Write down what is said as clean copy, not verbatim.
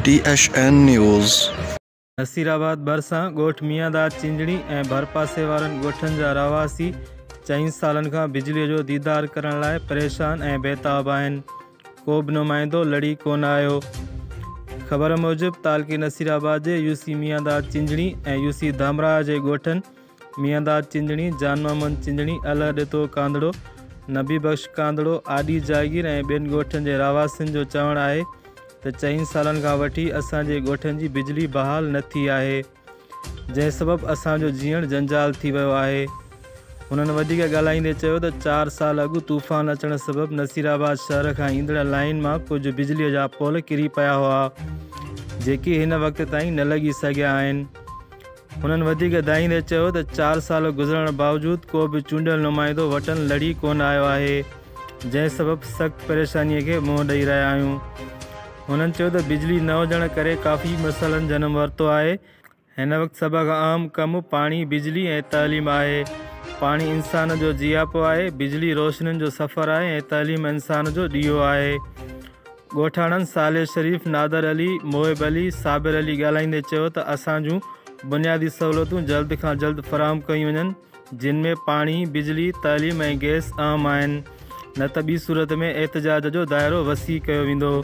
THN news. Nasirabad भरिसां ॻोठ मियांदाद चिंजणी ऐं भरपासे वारनि ॻोठनि जा रहावासी 4 सालनि खां बिजलीअ जो दीदार करण लाइ परेशान ऐं बेताब आहिनि। को बि नुमाइंदो लड़ी कोन आयो। ख़बर मूजिब तालुके नसीराबाद जे यूसी मियांदाद चिंजणी ऐं यूसी धामरा जे ॻोठनि मियांदाद चिंजणी, जान मोहम्मद चिंजणी, अल ॾितो कांदड़ो, नबी बख्श कांदड़ो, आदि जागीर ऐं ॿियनि ॻोठनि जे रहावासियुनि जो चवणु आहे त 4 सालनि खां वठी असांजे ॻोठनि जी बिजली बहाल न थी आहे, जंहिं सबबु असांजो जीअण जंजाल थी वियो आहे। हुननि वधीक ॻाल्हाईंदे चयो त 4 साल अॻु तूफ़ान अचण सबबु नसीराबाद शहर खां ईंदड़ लाइन मां कुझु बिजलीअ जा पोल किरी पिया हुआ, जेके हिन वक़्त ताईं न लॻी सघिया आहिनि। हुननि वधीक दाईंदे चयो त 4 साल गुज़रण बावजूदु को बि चूंडियल नुमाइंदो वटनि लड़ी कोन आयो आहे, जंहिं सबबु सख़्तु परेशानीअ खे मुंहुं ॾेई रहिया आहियूं। हुननि चयो त बिजली न हुजण करे काफ़ी मसइलनि जनम वरितो आहे। हिन वक़्तु सभ खां अहम कमु पाणी, बिजली ऐं तइलीम आहे। पाणी इंसान जो जियापो आहे, बिजली रोशनियुनि जो सफ़र आहे ऐं तइलीम इंसान जो ॾीओ आहे। ॻोठाणनि साले शरीफ़, नादर अली, मोहिब अली, साबिर अली ॻाल्हाईंदे चयो त असां जूं बुनियादी सहूलियतूं जल्द खां जल्द फ़राहम कयूं वञनि, जिन में पाणी, बिजली, तइलीम ऐं गैस अहम आहिनि, न त ॿी सूरत में एहतजाज जो दाइरो वसी कयो वेंदो।